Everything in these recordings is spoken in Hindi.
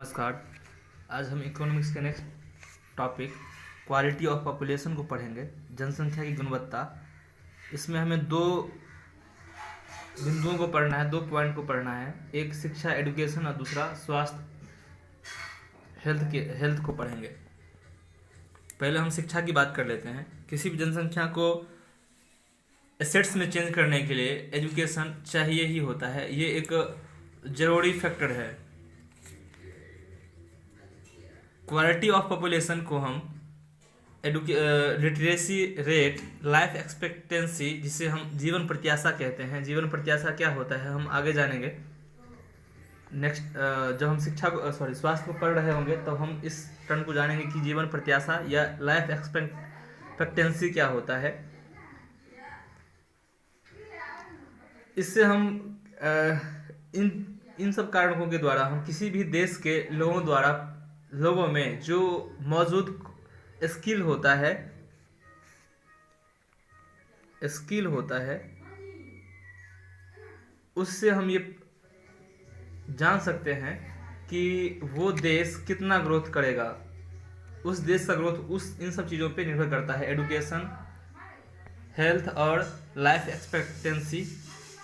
नमस्कार। आज हम इकोनॉमिक्स के next topic quality of population को पढ़ेंगे, जनसंख्या की गुणवत्ता। इसमें हमें दो बिंदुओं को पढ़ना है, 2 पॉइंट को पढ़ना है। एक शिक्षा एडुकेशन और दूसरा स्वास्थ्य हेल्थ को पढ़ेंगे। पहले हम शिक्षा की बात कर लेते हैं। किसी भी जनसंख्या को एसेट्स में चेंज करने के लिए एजुकेशन चाहिए ही होता है, ये एक जरूरी फैक्टर है। क्वालिटी ऑफ पॉपुलेशन को हम लिटरेसी रेट, लाइफ एक्सपेक्टेंसी, जिसे हम जीवन प्रत्याशा कहते हैं। जीवन प्रत्याशा क्या होता है हम आगे जानेंगे। नेक्स्ट जब हम स्वास्थ्य को पढ़ रहे होंगे तब हम इस टर्म को जानेंगे कि जीवन प्रत्याशा या लाइफ एक्सपेक्टेंसी क्या होता है। इससे हम इन सब कारणों के द्वारा हम किसी भी देश के लोगों में जो मौजूद स्किल होता है उससे हम ये जान सकते हैं कि वो देश कितना ग्रोथ करेगा। उस देश का ग्रोथ इन सब चीज़ों पे निर्भर करता है। एडुकेशन, हेल्थ और लाइफ एक्सपेक्टेंसी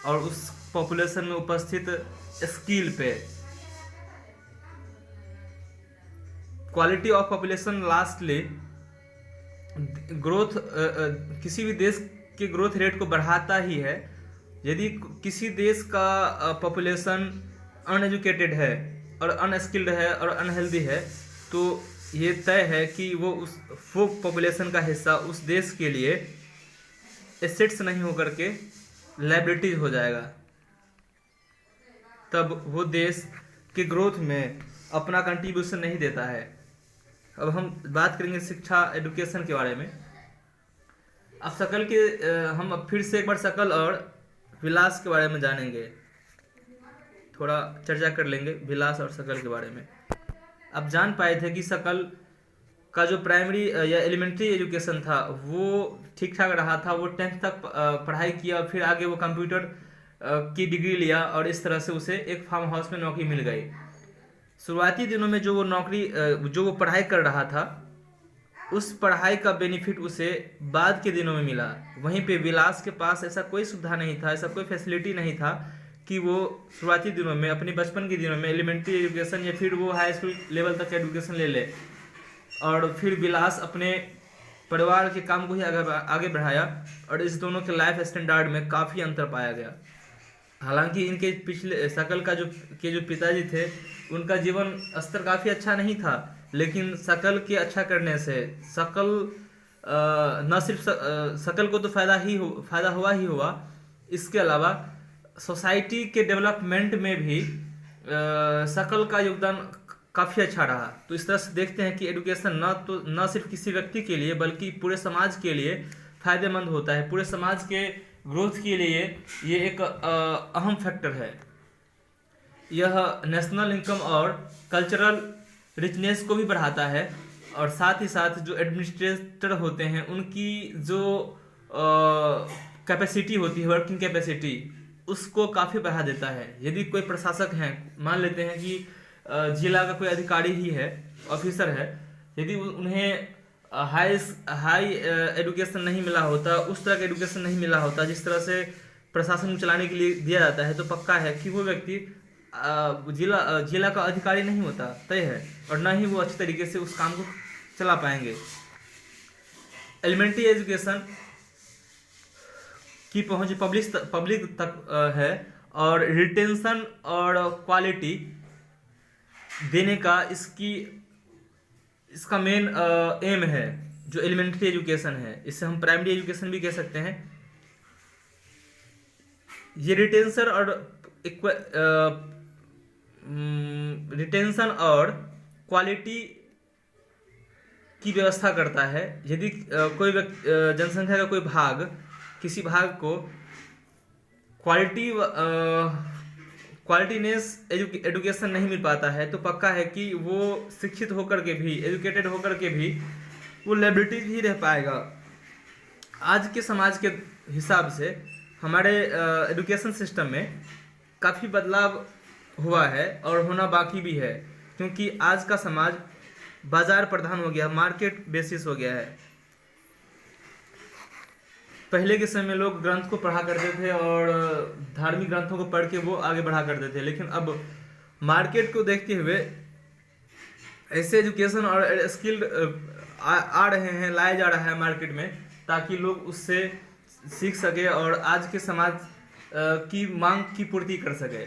और उस पॉपुलेशन में उपस्थित स्किल पे। Quality of population lastly growth किसी भी देश के ग्रोथ रेट को बढ़ाता ही है। यदि किसी देश का पॉपुलेशन अनएजुकेटेड है और अनस्किल्ड है और अनहेल्दी है तो ये तय है कि वो पॉपुलेशन का हिस्सा उस देश के लिए एसेट्स नहीं होकर के लायबिलिटीज हो जाएगा। तब वो देश के ग्रोथ में अपना कंट्रीब्यूशन नहीं देता है। अब हम बात करेंगे शिक्षा एडुकेशन के बारे में। हम अब फिर से एक बार शकल और विलास के बारे में जानेंगे, थोड़ा चर्चा कर लेंगे विलास और शकल के बारे में। अब जान पाए थे कि शकल का जो प्राइमरी या एलिमेंट्री एजुकेशन था वो ठीक ठाक रहा था। वो 10th तक पढ़ाई किया और फिर आगे वो कंप्यूटर की डिग्री लिया और इस तरह से उसे एक फार्म हाउस में नौकरी मिल गई। शुरुआती दिनों में जो वो पढ़ाई कर रहा था उस पढ़ाई का बेनिफिट उसे बाद के दिनों में मिला। वहीं पे विलास के पास ऐसा कोई सुविधा नहीं था, ऐसा कोई फैसिलिटी नहीं था कि वो शुरुआती दिनों में, अपने बचपन के दिनों में एलिमेंट्री एजुकेशन या फिर वो हाई स्कूल लेवल तक एजुकेशन ले ले। और फिर विलास अपने परिवार के काम को ही आगे बढ़ाया और इस दोनों के लाइफ स्टैंडर्ड में काफ़ी अंतर पाया गया। हालांकि इनके पिछले शकल का जो पिताजी थे उनका जीवन स्तर काफ़ी अच्छा नहीं था, लेकिन शकल के अच्छा करने से न सिर्फ शकल को तो फायदा हुआ, इसके अलावा सोसाइटी के डेवलपमेंट में भी शकल का योगदान काफ़ी अच्छा रहा। तो इस तरह से देखते हैं कि एडुकेशन न सिर्फ किसी व्यक्ति के लिए बल्कि पूरे समाज के लिए फायदेमंद होता है। पूरे समाज के ग्रोथ के लिए ये एक अहम फैक्टर है। यह नेशनल इनकम और कल्चरल रिचनेस को भी बढ़ाता है और साथ ही साथ जो एडमिनिस्ट्रेटर होते हैं उनकी जो कैपेसिटी होती है, वर्किंग कैपेसिटी, उसको काफ़ी बढ़ा देता है। यदि कोई प्रशासक हैं, मान लेते हैं कि जिला का कोई अधिकारी ही है, ऑफिसर है, यदि उन्हें हाई एडुकेशन नहीं मिला होता, उस तरह का एडुकेशन नहीं मिला होता जिस तरह से प्रशासन को चलाने के लिए दिया जाता है, तो पक्का है कि वो व्यक्ति जिला का अधिकारी नहीं होता, तय है, और ना ही वो अच्छे तरीके से उस काम को चला पाएंगे। एलिमेंट्री एजुकेशन की पहुंच पब्लिक तक है और रिटेंशन और क्वालिटी देने का इसका मेन एम है जो एलिमेंट्री एजुकेशन है। इसे हम प्राइमरी एजुकेशन भी कह सकते हैं। ये रिटेंशन और क्वालिटी की व्यवस्था करता है। यदि कोई जनसंख्या का कोई भाग, किसी भाग को क्वालिटीनेस एजुकेशन नहीं मिल पाता है तो पक्का है कि वो शिक्षित होकर के भी, एजुकेटेड होकर के भी वो लायबिलिटी ही रह पाएगा। आज के समाज के हिसाब से हमारे एजुकेशन सिस्टम में काफ़ी बदलाव हुआ है और होना बाकी भी है। क्योंकि आज का समाज बाजार प्रधान हो गया, मार्केट बेसिस हो गया है। पहले के समय में लोग ग्रंथ को पढ़ा करते थे और धार्मिक ग्रंथों को पढ़ के वो आगे बढ़ा करते थे, लेकिन अब मार्केट को देखते हुए ऐसे एजुकेशन और स्किल्ड आ रहे हैं, लाया जा रहा है मार्केट में, ताकि लोग उससे सीख सके और आज के समाज की मांग की पूर्ति कर सके।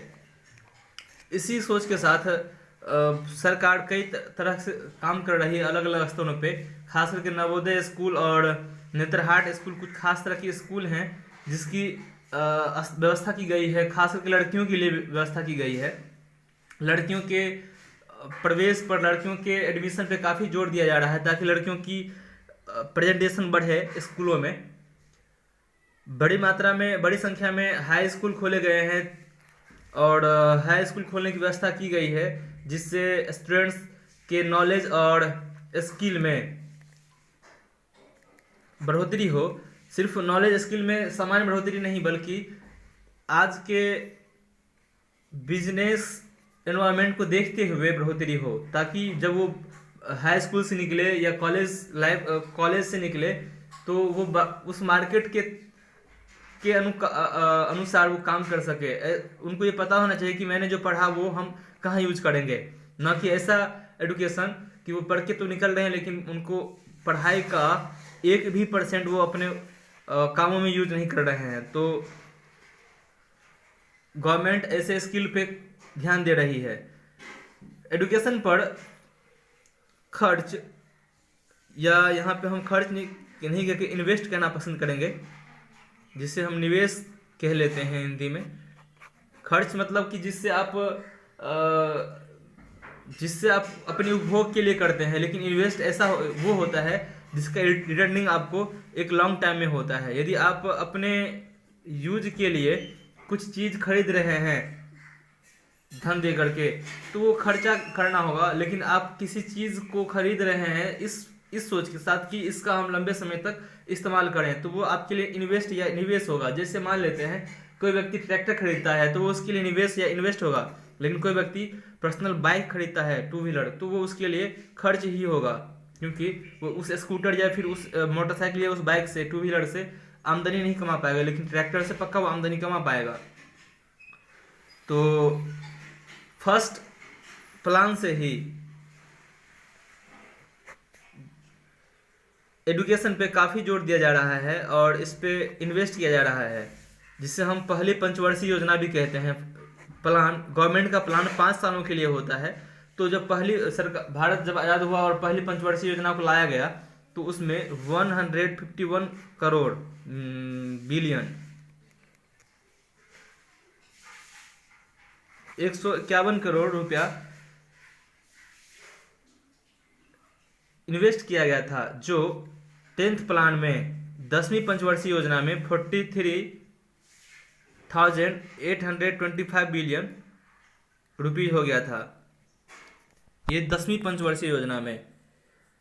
इसी सोच के साथ सरकार कई तरह से काम कर रही है अलग अलग स्तरों पे, खास करके नवोदय स्कूल और नेत्रहाट स्कूल कुछ खास तरह के स्कूल हैं जिसकी व्यवस्था की गई है, खास करके लड़कियों के लिए व्यवस्था की गई है। लड़कियों के प्रवेश पर, लड़कियों के एडमिशन पे काफ़ी जोर दिया जा रहा है ताकि लड़कियों की प्रेजेंटेशन बढ़े स्कूलों में। बड़ी मात्रा में, बड़ी संख्या में हाई स्कूल खोले गए हैं और हाई स्कूल खोलने की व्यवस्था की गई है जिससे स्टूडेंट्स के नॉलेज और स्किल में बढ़ोतरी हो। सिर्फ नॉलेज स्किल में सामान्य बढ़ोतरी नहीं, बल्कि आज के बिजनेस एनवायरनमेंट को देखते हुए बढ़ोतरी हो, ताकि जब वो हाई स्कूल से निकले या कॉलेज से निकले तो वो उस मार्केट के अनुसार वो काम कर सके। उनको ये पता होना चाहिए कि मैंने जो पढ़ा वो हम कहाँ यूज करेंगे, ना कि ऐसा एडुकेशन कि वो पढ़ के तो निकल रहे हैं लेकिन उनको पढ़ाई का 1% वो अपने कामों में यूज नहीं कर रहे हैं। तो गवर्नमेंट ऐसे स्किल पे ध्यान दे रही है। एडुकेशन पर खर्च, या यहाँ पे हम खर्च नहीं करके इन्वेस्ट करना पसंद करेंगे, जिसे हम निवेश कह लेते हैं हिंदी में। खर्च मतलब कि जिससे आप अपने उपभोग के लिए करते हैं, लेकिन इन्वेस्ट ऐसा वो होता है जिसका रिटर्निंग आपको एक लॉन्ग टाइम में होता है। यदि आप अपने यूज के लिए कुछ चीज़ खरीद रहे हैं धन दे करके, तो वो खर्चा करना होगा, लेकिन आप किसी चीज़ को खरीद रहे हैं इस सोच के साथ कि इसका हम लंबे समय तक इस्तेमाल करें, तो वो आपके लिए इन्वेस्ट या निवेश होगा। जैसे मान लेते हैं कोई व्यक्ति ट्रैक्टर खरीदता है तो वो उसके लिए निवेश या इन्वेस्ट होगा, लेकिन कोई व्यक्ति पर्सनल बाइक खरीदता है, 2 व्हीलर, तो वो उसके लिए खर्च ही होगा, क्योंकि वो उस स्कूटर या फिर उस मोटरसाइकिल या उस बाइक से, 2 व्हीलर से आमदनी नहीं कमा पाएगा, लेकिन ट्रैक्टर से पक्का वो आमदनी कमा पाएगा। तो फर्स्ट प्लान से ही एडुकेशन पे काफ़ी जोर दिया जा रहा है और इस पे इन्वेस्ट किया जा रहा है, जिसे हम पहली पंचवर्षीय योजना भी कहते हैं। प्लान, गवर्नमेंट का प्लान 5 सालों के लिए होता है। तो जब भारत जब आज़ाद हुआ और पहली पंचवर्षीय योजना को लाया गया तो उसमें 151 करोड़ बिलियन 151 करोड़ रुपया इन्वेस्ट किया गया था, जो 10th प्लान में 10वीं पंचवर्षीय योजना में 43,825 बिलियन रुपीज हो गया था। ये 10वीं पंचवर्षीय योजना में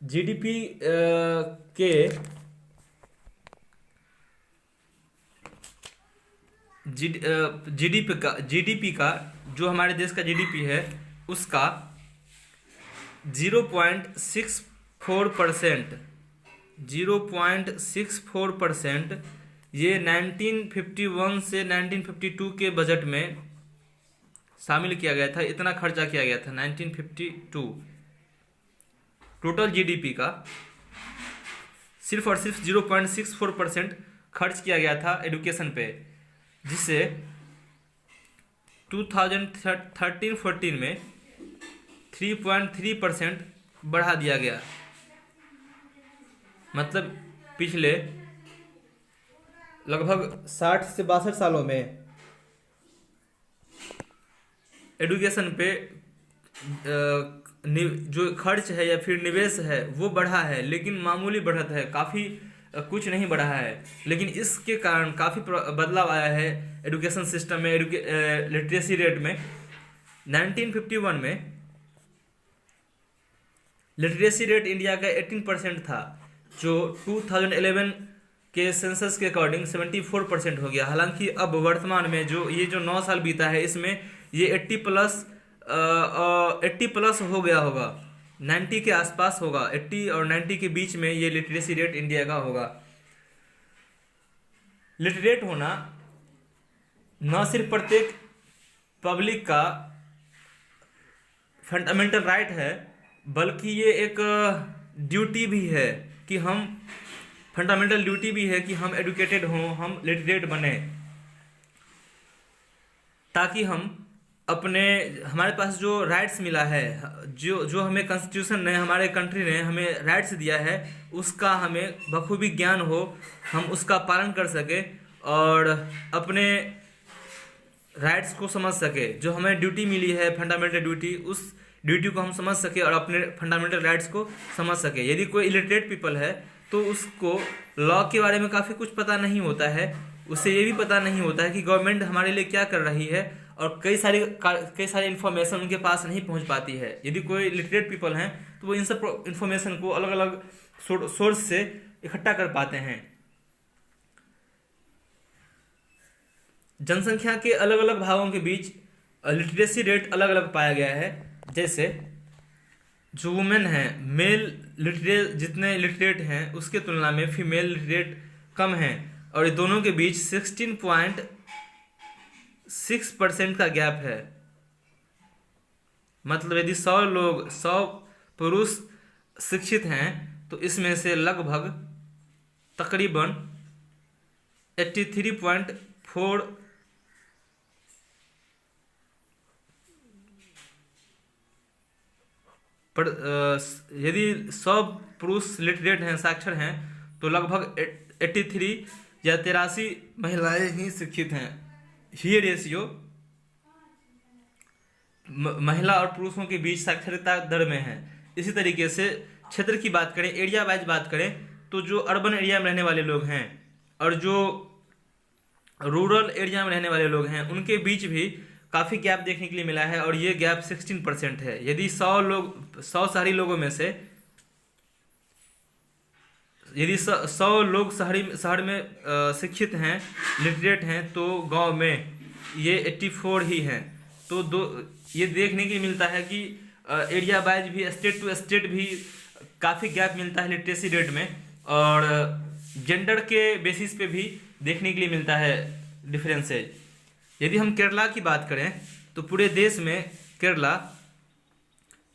जीडीपी का जो हमारे देश का जीडीपी है उसका 0.64% ये 1951 से 1952 के बजट में शामिल किया गया था। इतना खर्चा किया गया था 1952 टोटल जीडीपी का। सिर्फ और सिर्फ 0.64% खर्च किया गया था एडुकेशन पे, जिससे 2013-14 में 3.3% बढ़ा दिया गया। मतलब पिछले लगभग 60 से 62 सालों में एडुकेशन पे जो खर्च है या फिर निवेश है वो बढ़ा है, लेकिन मामूली बढ़त है, काफ़ी कुछ नहीं बढ़ा है। लेकिन इसके कारण काफ़ी बदलाव आया है एडुकेशन सिस्टम में, लिटरेसी रेट में। 1951 में लिटरेसी रेट इंडिया का 18% था, जो 2011 के सेंसस के अकॉर्डिंग 74% हो गया। हालांकि अब वर्तमान में जो 9 साल बीता है इसमें ये 80+ 80 प्लस हो गया होगा, 90 के आसपास होगा, 80 और 90 के बीच में ये लिटरेसी रेट इंडिया का होगा। लिटरेट होना न सिर्फ प्रत्येक पब्लिक का फंडामेंटल राइट है, बल्कि ये एक ड्यूटी भी है कि हम फंडामेंटल ड्यूटी भी है कि हम एडुकेटेड हों, हम लिटरेट बने, ताकि हम अपने हमारे पास जो राइट्स मिला है, जो जो हमें कॉन्स्टिट्यूशन ने, हमारे कंट्री ने हमें राइट्स दिया है, उसका हमें बखूबी ज्ञान हो, हम उसका पालन कर सके और अपने राइट्स को समझ सके। जो हमें ड्यूटी मिली है फंडामेंटल ड्यूटी, उस ड्यूटी को हम समझ सके और अपने फंडामेंटल राइट्स को समझ सके। यदि कोई इलिटरेट पीपल है तो उसको लॉ के बारे में काफ़ी कुछ पता नहीं होता है, उसे ये भी पता नहीं होता है कि गवर्नमेंट हमारे लिए क्या कर रही है, और कई सारी इन्फॉर्मेशन उनके पास नहीं पहुंच पाती है। यदि कोई लिटरेट पीपल हैं तो वो इन सब इन्फॉर्मेशन को अलग अलग सोर्स से इकट्ठा कर पाते हैं। जनसंख्या के अलग अलग भागों के बीच लिटरेसी रेट अलग अलग पाया गया है। जैसे जो वुमेन हैं, मेल लिटरेट जितने लिटरेट हैं उसके तुलना में फीमेल लिटरेट कम हैं, और ये दोनों के बीच 16.6% का गैप है। मतलब यदि 100 पुरुष शिक्षित हैं तो इसमें से लगभग तकरीबन 83.4 यदि 100 पुरुष लिटरेट हैं, साक्षर हैं, तो लगभग 83 या 83 महिलाएं ही शिक्षित हैं। ये रेशियो महिला और पुरुषों के बीच साक्षरता दर में है। इसी तरीके से क्षेत्र की बात करें, एरिया वाइज बात करें, तो जो अर्बन एरिया में रहने वाले लोग हैं और जो रूरल एरिया में रहने वाले लोग हैं, उनके बीच भी काफ़ी गैप देखने के लिए मिला है, और ये गैप 16% है। यदि 100 शहरी लोगों में से यदि 100 लोग शहर में शिक्षित हैं, लिटरेट हैं, तो गांव में ये 84 ही हैं। तो ये देखने के लिए मिलता है कि एरिया वाइज भी, स्टेट टू स्टेट भी काफ़ी गैप मिलता है लिटरेसी रेट में, और जेंडर के बेसिस पे भी देखने के लिए मिलता है डिफरेंसेज। यदि हम केरला की बात करें तो पूरे देश में केरला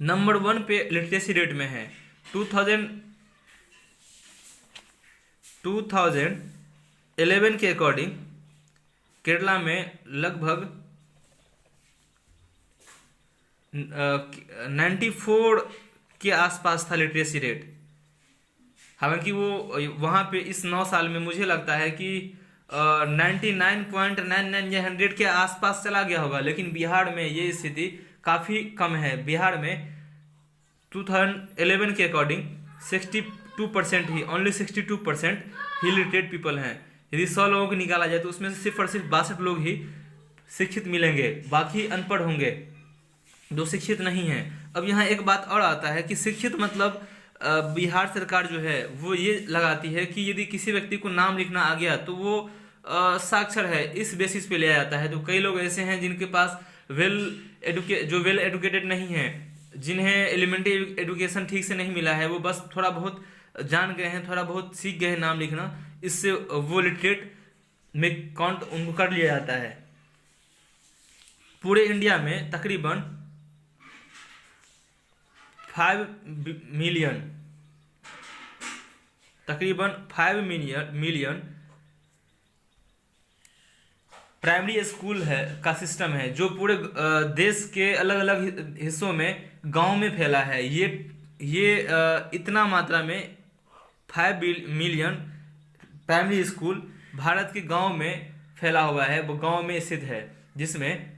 नंबर 1 पे लिटरेसी रेट में है। 2011 के अकॉर्डिंग केरला में लगभग 94 के आसपास था लिटरेसी रेट। हालांकि वो वहाँ पे इस 9 साल में मुझे लगता है कि 99.99 या 100 के आसपास चला गया होगा, लेकिन बिहार में ये स्थिति काफ़ी कम है। बिहार में 2011 के अकॉर्डिंग 62% ही, ओनली 62% ही लिटरेट पीपल हैं। यदि 100 लोगों को निकाला जाए तो उसमें से सिर्फ और सिर्फ 62 लोग ही शिक्षित मिलेंगे, बाकी अनपढ़ होंगे जो शिक्षित नहीं हैं। अब यहाँ एक बात और आता है कि शिक्षित मतलब बिहार सरकार जो है वो ये लगाती है कि यदि किसी व्यक्ति को नाम लिखना आ गया तो वो साक्षर है, इस बेसिस पे लिया जाता है। तो कई लोग ऐसे हैं जिनके पास वेल एडुकेटेड नहीं है, जिन्हें एलिमेंट्री एजुकेशन ठीक से नहीं मिला है, वो बस थोड़ा बहुत जान गए हैं, थोड़ा बहुत सीख गए हैं नाम लिखना, इससे वो लिटरेट में काउंट उनको कर लिया जाता है। पूरे इंडिया में तकरीबन 5 मिलियन प्राइमरी स्कूल है का सिस्टम है, जो पूरे देश के अलग अलग हिस्सों में गांव में फैला है। ये इतना मात्रा में 5 मिलियन प्राइमरी स्कूल भारत के गांव में फैला हुआ है, वो गांव में स्थित है, जिसमें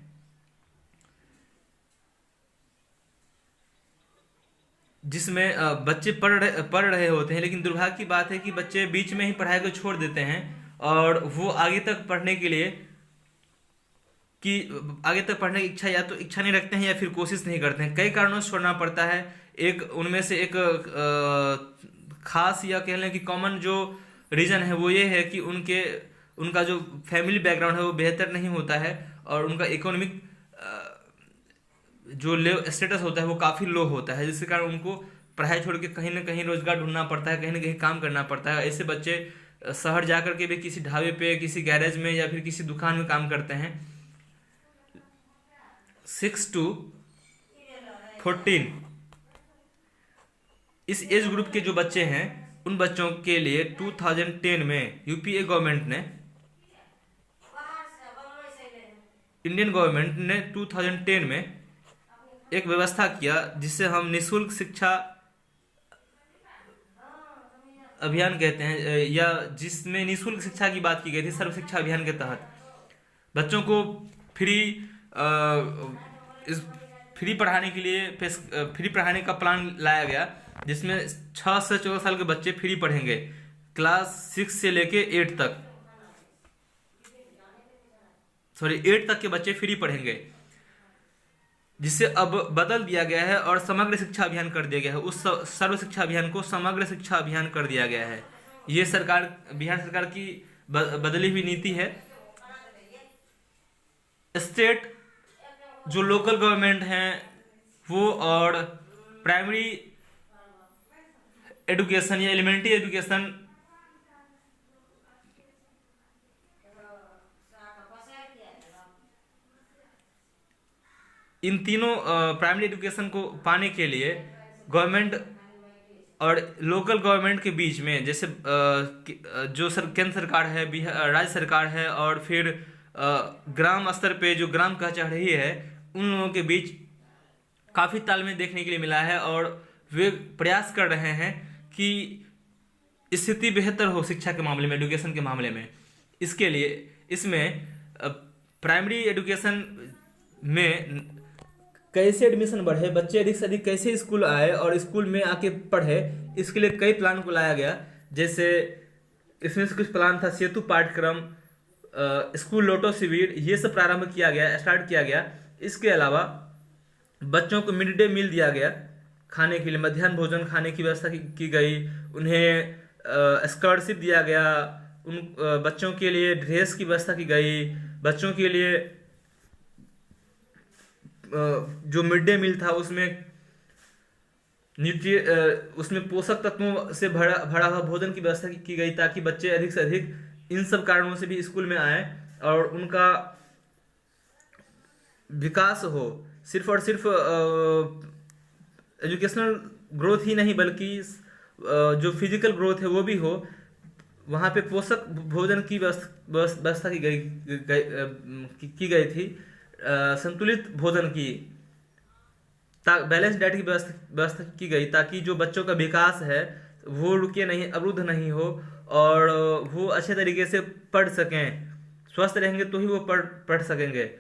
बच्चे पढ़ रहे होते हैं। लेकिन दुर्भाग्य की बात है कि बच्चे बीच में ही पढ़ाई को छोड़ देते हैं, और वो आगे तक पढ़ने की इच्छा या तो इच्छा नहीं रखते हैं या फिर कोशिश नहीं करते हैं। कई कारणों से छोड़ना पड़ता है। उनमें से एक खास या कह लें कि कॉमन जो रीज़न है वो ये है कि उनका जो फैमिली बैकग्राउंड है वो बेहतर नहीं होता है, और उनका इकोनॉमिक जो ले स्टेटस होता है वो काफ़ी लो होता है, जिसके कारण उनको पढ़ाई छोड़ के कहीं ना कहीं रोजगार ढूंढना पड़ता है, कहीं ना कहीं काम करना पड़ता है। ऐसे बच्चे शहर जा कर के भी किसी ढाबे पे, किसी गैरेज में या फिर किसी दुकान में काम करते हैं। 6 to 14, इस एज ग्रुप के जो बच्चे हैं उन बच्चों के लिए 2010 में यूपीए गवर्नमेंट ने, इंडियन गवर्नमेंट ने 2010 में एक व्यवस्था किया जिससे हम निःशुल्क शिक्षा अभियान कहते हैं, या जिसमें निःशुल्क शिक्षा की बात की गई थी सर्व शिक्षा अभियान के तहत। बच्चों को फ्री इस फ्री पढ़ाने के लिए फ्री पढ़ाने का प्लान लाया गया, जिसमें 6 से 14 साल के बच्चे फ्री पढ़ेंगे, क्लास 6 से लेके 8 तक, 8 तक के बच्चे फ्री पढ़ेंगे, जिसे अब बदल दिया गया है और समग्र शिक्षा अभियान कर दिया गया है। उस सर्व शिक्षा अभियान को समग्र शिक्षा अभियान कर दिया गया है। ये सरकार, बिहार सरकार की बदली हुई नीति है। स्टेट जो लोकल गवर्नमेंट हैं वो, और प्राइमरी एजुकेशन या एलिमेंट्री एजुकेशन, इन तीनों प्राइमरी एजुकेशन को पाने के लिए गवर्नमेंट और लोकल गवर्नमेंट के बीच में, जैसे जो केंद्र सरकार है, बिहार राज्य सरकार है, और फिर ग्राम स्तर पे जो ग्राम कचहरी है, उन लोगों के बीच काफ़ी तालमेल देखने के लिए मिला है। और वे प्रयास कर रहे हैं कि स्थिति बेहतर हो शिक्षा के मामले में, एजुकेशन के मामले में। इसके लिए इसमें प्राइमरी एजुकेशन में कैसे एडमिशन बढ़े, बच्चे अधिक से अधिक कैसे स्कूल आए और स्कूल में आके पढ़े, इसके लिए कई प्लान को लाया गया। जैसे इसमें से कुछ प्लान था सेतु पाठ्यक्रम, स्कूल लोटो शिविर, ये सब प्रारंभ किया गया, स्टार्ट किया गया। इसके अलावा बच्चों को मिड डे मील दिया गया, खाने के लिए मध्याह्न भोजन खाने की व्यवस्था की गई। उन्हें स्कॉलरशिप दिया गया, उन बच्चों के लिए ड्रेस की व्यवस्था की गई। बच्चों के लिए जो मिड डे मील था उसमें उसमें पोषक तत्वों से भरा हुआ भोजन की व्यवस्था की गई, ताकि बच्चे अधिक से अधिक इन सब कारणों से भी स्कूल में आए और उनका विकास हो। सिर्फ और सिर्फ एजुकेशनल ग्रोथ ही नहीं, बल्कि जो फिजिकल ग्रोथ है वो भी हो। वहाँ पे पोषक भोजन की व्यवस्था की गई थी, संतुलित भोजन की, बैलेंस डाइट की व्यवस्था की गई, ताकि जो बच्चों का विकास है वो रुके नहीं, अवरुद्ध नहीं हो, और वो अच्छे तरीके से पढ़ सकें। स्वस्थ रहेंगे तो ही वो पढ़ सकेंगे।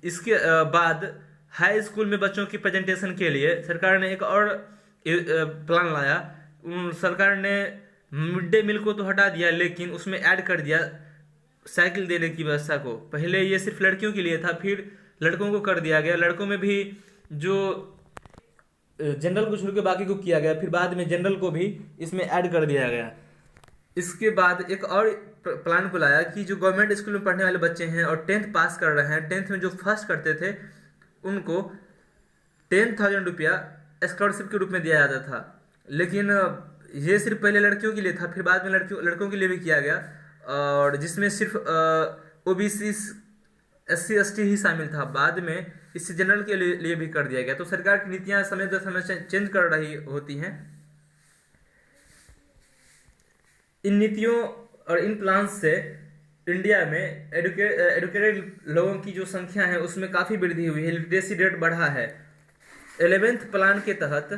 इसके बाद हाई स्कूल में बच्चों की प्रेजेंटेशन के लिए सरकार ने एक और प्लान लाया। सरकार ने मिड डे मील को तो हटा दिया, लेकिन उसमें ऐड कर दिया साइकिल देने की व्यवस्था को। पहले ये सिर्फ लड़कियों के लिए था, फिर लड़कों को कर दिया गया। लड़कों में भी जो जनरल को छोड़ के बाकी को किया गया, फिर बाद में जनरल को भी इसमें ऐड कर दिया गया। इसके बाद एक और प्लान को लाया कि जो गवर्नमेंट स्कूल में पढ़ने वाले बच्चे हैं और 10th पास कर रहे हैं, 10th में जो फर्स्ट करते थे उनको 10,000 रुपया स्कॉलरशिप के रूप में दिया जाता था। लेकिन ये सिर्फ पहले लड़कियों के लिए था, फिर बाद में लड़कों के लिए भी किया गया, और जिसमें सिर्फ OBC SC ST ही शामिल था। बाद में इससे जनरल के लिए भी कर दिया गया। तो सरकार की नीतियां समय दर समय चेंज कर रही होती हैं। इन नीतियों और इन प्लान से इंडिया में एडुकेटेड लोगों की जो संख्या है उसमें काफ़ी वृद्धि हुई है, लिटरेसी रेट बढ़ा है। 11th प्लान के तहत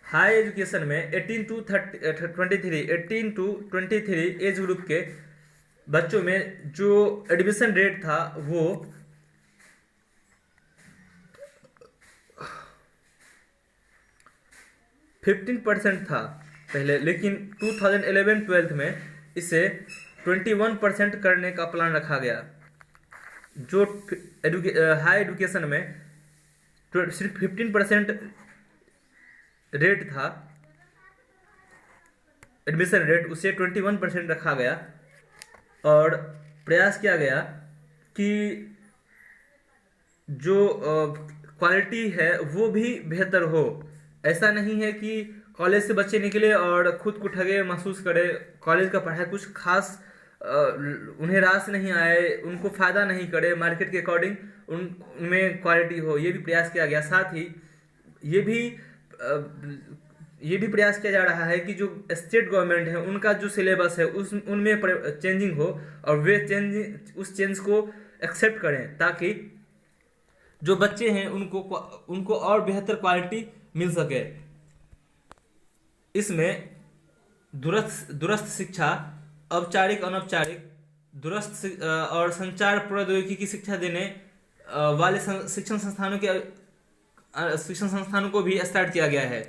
हाई एजुकेशन में 18 to 23 एज ग्रुप के बच्चों में जो एडमिशन रेट था वो 15% था पहले, लेकिन 2011-12 में इसे 21% करने का प्लान रखा गया। जो हाई एजुकेशन में सिर्फ 15% रेट था एडमिशन रेट, उसे 21% रखा गया। और प्रयास किया गया कि जो क्वालिटी है वो भी बेहतर हो। ऐसा नहीं है कि कॉलेज से बच्चे निकले और खुद को ठगे महसूस करे, कॉलेज का पढ़ाई कुछ खास उन्हें रास नहीं आए, उनको फायदा नहीं करे, मार्केट के अकॉर्डिंग उनमें क्वालिटी हो, ये भी प्रयास किया गया। साथ ही ये भी ये भी प्रयास किया जा रहा है कि जो स्टेट गवर्नमेंट है उनका जो सिलेबस है उस उनमें चेंजिंग हो और वे उस चेंज को एक्सेप्ट करें, ताकि जो बच्चे हैं उनको और बेहतर क्वालिटी मिल सके। इसमें दूरस्थ शिक्षा, औपचारिक अनौपचारिक, और संचार प्रौद्योगिकी की शिक्षा देने वाले शिक्षण संस्थानों को भी स्टार्ट किया गया है।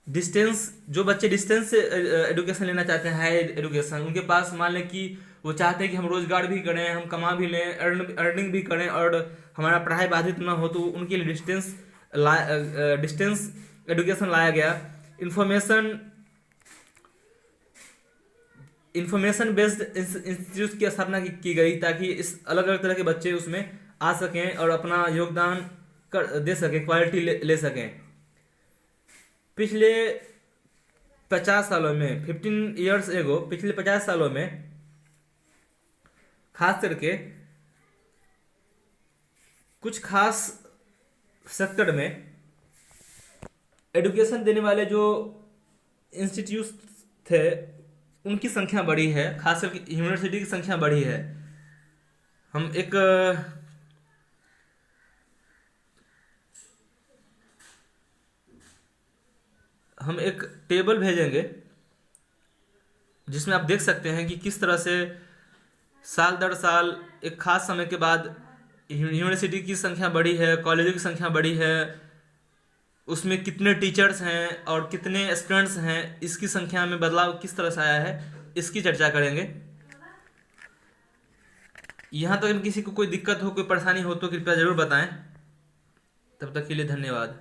डिस्टेंस, जो बच्चे डिस्टेंस से एडुकेशन लेना चाहते हैं, हायर एडुकेशन, उनके पास मान लें कि वो चाहते हैं कि हम रोजगार भी करें, हम कमा भी लें, अर्निंग भी करें और हमारा पढ़ाई बाधित ना हो, तो उनके लिए डिस्टेंस एडुकेशन लाया गया। इंफॉर्मेशन बेस्ड इंस्टीट्यूट की स्थापना की गई, ताकि इस अलग अलग तरह के बच्चे उसमें आ सकें और अपना योगदान दे सकें, क्वालिटी ले सकें। पिछले 50 सालों में, 15 ईयर्स एगो, पिछले 50 सालों में खास करके कुछ खास सेक्टर में एडुकेशन देने वाले जो इंस्टीट्यूट थे उनकी संख्या बढ़ी है, खास करके यूनिवर्सिटी की संख्या बढ़ी है। हम एक टेबल भेजेंगे जिसमें आप देख सकते हैं कि किस तरह से साल दर साल एक खास समय के बाद यूनिवर्सिटी की संख्या बढ़ी है, कॉलेजों की संख्या बढ़ी है, उसमें कितने टीचर्स हैं और कितने स्टूडेंट्स हैं, इसकी संख्या में बदलाव किस तरह से आया है, इसकी चर्चा करेंगे। यहाँ तक किसी को कोई दिक्कत हो, कोई परेशानी हो तो कृपया ज़रूर बताएं। तब तक के लिए धन्यवाद।